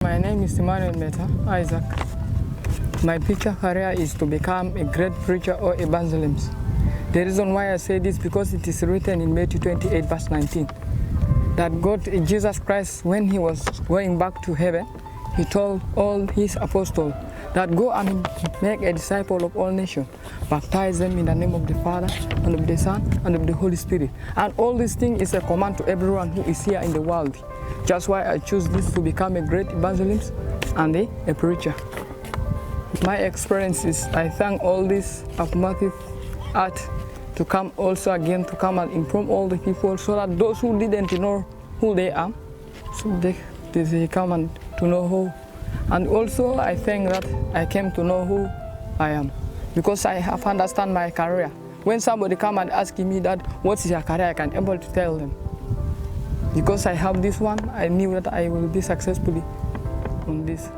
My name is Emmanuel Isaac. My future career is to become a great preacher or evangelist. The reason why I say this because it is written in Matthew 28 verse 19 that God, Jesus Christ, when he was going back to heaven, he told all his apostles that go and make a disciple of all nations, baptize them in the name of the Father and of the Son and of the Holy Spirit. And all these things is a command to everyone who is here in the world. That's why I choose this to become a great evangelist and a preacher. My experience is I thank all this affirmative art to come also again to come and inform all the people so that those who didn't know who they are, so they come and to know who. And also I think that I came to know who I am because I have understand my career. When somebody come and ask me that what is your career, I can able to tell them. Because I have this one, I knew that I will be successfully on this.